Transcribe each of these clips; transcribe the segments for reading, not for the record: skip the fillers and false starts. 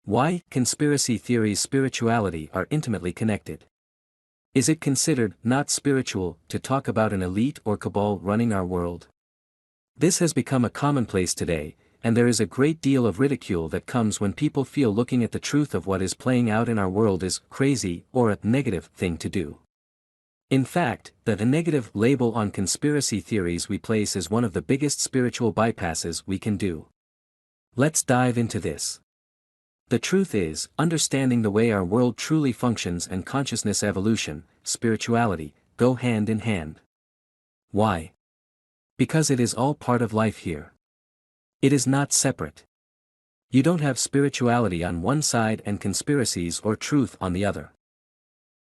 Why conspiracy theories spirituality are intimately connected. Is it considered not spiritual to talk about an elite or cabal running our world? This has become a commonplace today, and there is a great deal of ridicule that comes when people feel looking at the truth of what is playing out in our world is crazy or a negative thing to do. In fact, that a negative label on conspiracy theories we place is one of the biggest spiritual bypasses we can do. Let's dive into this. The truth is, understanding the way our world truly functions and consciousness evolution, spirituality, go hand in hand. Why? Because it is all part of life here. It is not separate. You don't have spirituality on one side and conspiracies or truth on the other.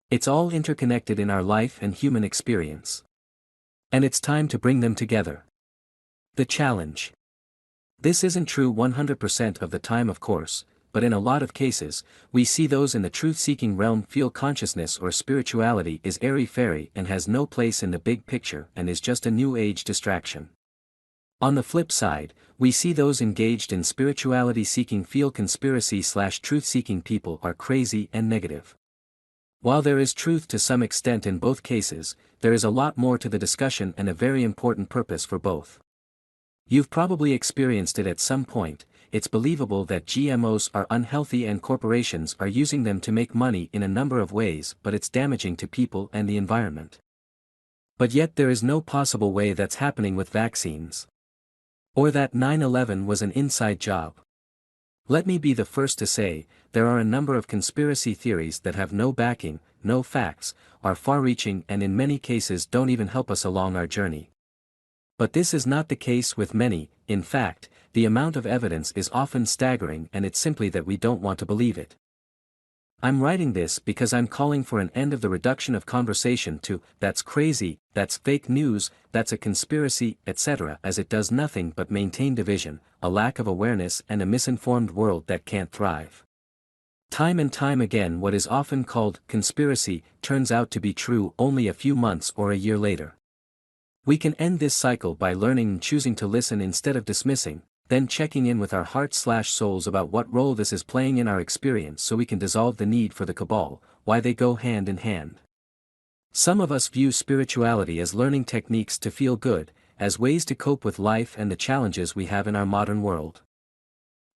It's all interconnected in our life and human experience. And it's time to bring them together. The challenge. This isn't true 100% of the time, of course, but in a lot of cases, we see those in the truth-seeking realm feel consciousness or spirituality is airy-fairy and has no place in the big picture and is just a new age distraction. On the flip side, we see those engaged in spirituality-seeking feel conspiracy/truth-seeking people are crazy and negative. While there is truth to some extent in both cases, there is a lot more to the discussion and a very important purpose for both. You've probably experienced it at some point. It's believable that GMOs are unhealthy and corporations are using them to make money in a number of ways, but it's damaging to people and the environment. But yet there is no possible way that's happening with vaccines. Or that 9/11 was an inside job. Let me be the first to say, there are a number of conspiracy theories that have no backing, no facts, are far-reaching and in many cases don't even help us along our journey. But this is not the case with many. In fact, the amount of evidence is often staggering and it's simply that we don't want to believe it. I'm writing this because I'm calling for an end of the reduction of conversation to, that's crazy, that's fake news, that's a conspiracy, etc., as it does nothing but maintain division, a lack of awareness and a misinformed world that can't thrive. Time and time again what is often called conspiracy turns out to be true only a few months or a year later. We can end this cycle by learning and choosing to listen instead of dismissing, then checking in with our hearts/souls about what role this is playing in our experience so we can dissolve the need for the cabal, why they go hand in hand. Some of us view spirituality as learning techniques to feel good, as ways to cope with life and the challenges we have in our modern world.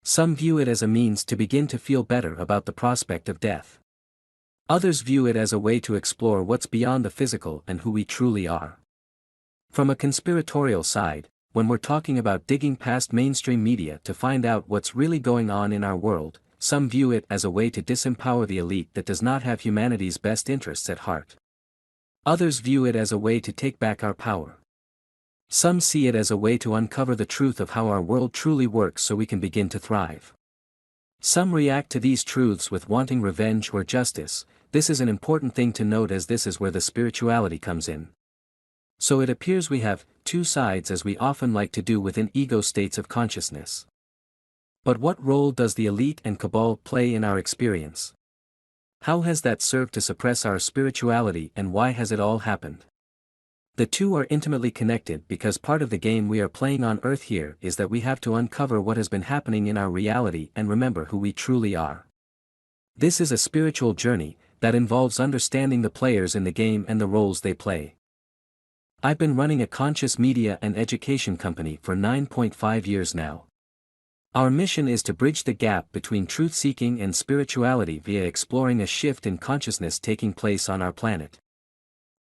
Some view it as a means to begin to feel better about the prospect of death. Others view it as a way to explore what's beyond the physical and who we truly are. From a conspiratorial side, when we're talking about digging past mainstream media to find out what's really going on in our world, some view it as a way to disempower the elite that does not have humanity's best interests at heart. Others view it as a way to take back our power. Some see it as a way to uncover the truth of how our world truly works so we can begin to thrive. Some react to these truths with wanting revenge or justice. This is an important thing to note as this is where the spirituality comes in. So it appears we have two sides as we often like to do within ego states of consciousness. But what role does the elite and cabal play in our experience? How has that served to suppress our spirituality and why has it all happened? The two are intimately connected because part of the game we are playing on Earth here is that we have to uncover what has been happening in our reality and remember who we truly are. This is a spiritual journey that involves understanding the players in the game and the roles they play. I've been running a conscious media and education company for 9.5 years now. Our mission is to bridge the gap between truth-seeking and spirituality via exploring a shift in consciousness taking place on our planet.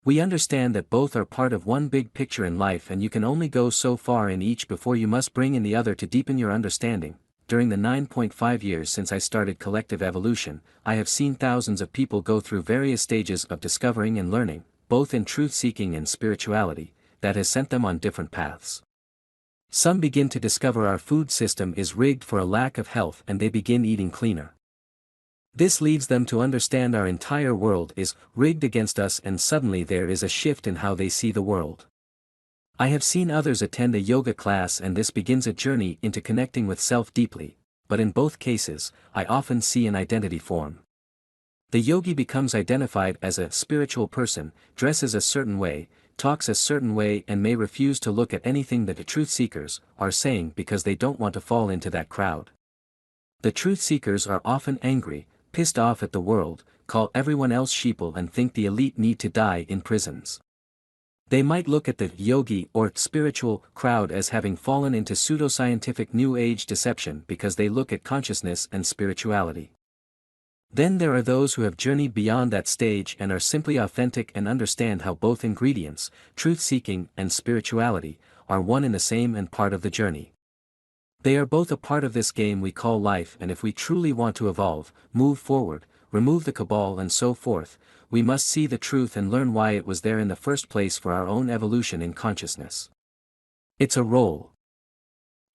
We understand that both are part of one big picture in life and you can only go so far in each before you must bring in the other to deepen your understanding. During the 9.5 years since I started Collective Evolution, I have seen thousands of people go through various stages of discovering and learning, both in truth-seeking and spirituality, that has sent them on different paths. Some begin to discover our food system is rigged for a lack of health and they begin eating cleaner. This leads them to understand our entire world is rigged against us and suddenly there is a shift in how they see the world. I have seen others attend a yoga class and this begins a journey into connecting with self deeply, but in both cases, I often see an identity form. The yogi becomes identified as a spiritual person, dresses a certain way, talks a certain way and may refuse to look at anything that the truth seekers are saying because they don't want to fall into that crowd. The truth seekers are often angry, pissed off at the world, call everyone else sheeple and think the elite need to die in prisons. They might look at the yogi or spiritual crowd as having fallen into pseudoscientific New Age deception because they look at consciousness and spirituality. Then there are those who have journeyed beyond that stage and are simply authentic and understand how both ingredients, truth-seeking and spirituality, are one and the same and part of the journey. They are both a part of this game we call life, and if we truly want to evolve, move forward, remove the cabal and so forth, we must see the truth and learn why it was there in the first place for our own evolution in consciousness. It's a role.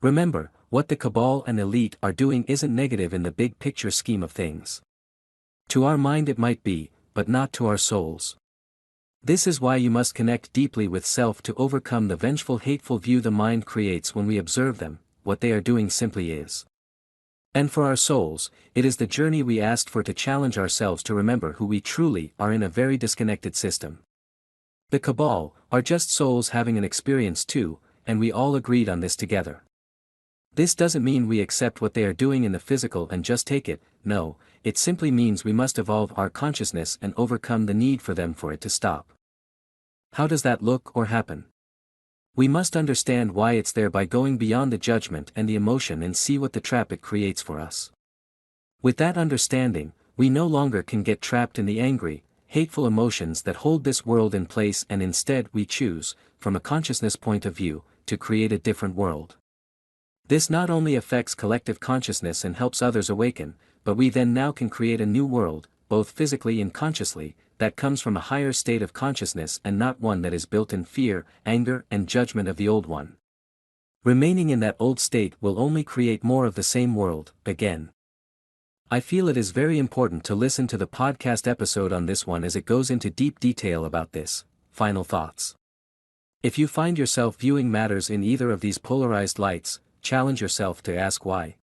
Remember, what the cabal and elite are doing isn't negative in the big picture scheme of things. To our mind it might be, but not to our souls. This is why you must connect deeply with self to overcome the vengeful hateful view the mind creates when we observe them. What they are doing simply is. And for our souls, it is the journey we asked for to challenge ourselves to remember who we truly are in a very disconnected system. The cabal are just souls having an experience too, and we all agreed on this together. This doesn't mean we accept what they are doing in the physical and just take it, no, it simply means we must evolve our consciousness and overcome the need for them for it to stop. How does that look or happen? We must understand why it's there by going beyond the judgment and the emotion and see what the trap it creates for us. With that understanding, we no longer can get trapped in the angry, hateful emotions that hold this world in place, and instead we choose, from a consciousness point of view, to create a different world. This not only affects collective consciousness and helps others awaken, but we then now can create a new world, both physically and consciously, that comes from a higher state of consciousness and not one that is built in fear, anger and judgment of the old one. Remaining in that old state will only create more of the same world, again. I feel it is very important to listen to the podcast episode on this one as it goes into deep detail about this. Final thoughts. If you find yourself viewing matters in either of these polarized lights, challenge yourself to ask why.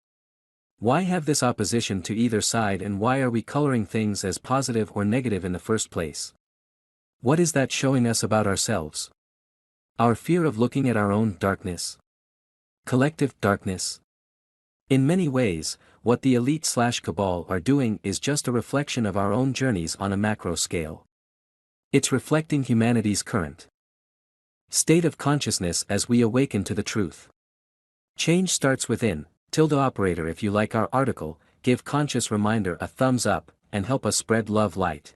Why have this opposition to either side, and why are we coloring things as positive or negative in the first place? What is that showing us about ourselves? Our fear of looking at our own darkness? Collective darkness? In many ways, what the elite/cabal are doing is just a reflection of our own journeys on a macro scale. It's reflecting humanity's current state of consciousness as we awaken to the truth. Change starts within. Operator, if you like our article, give conscious reminder a thumbs up, and help us spread love light.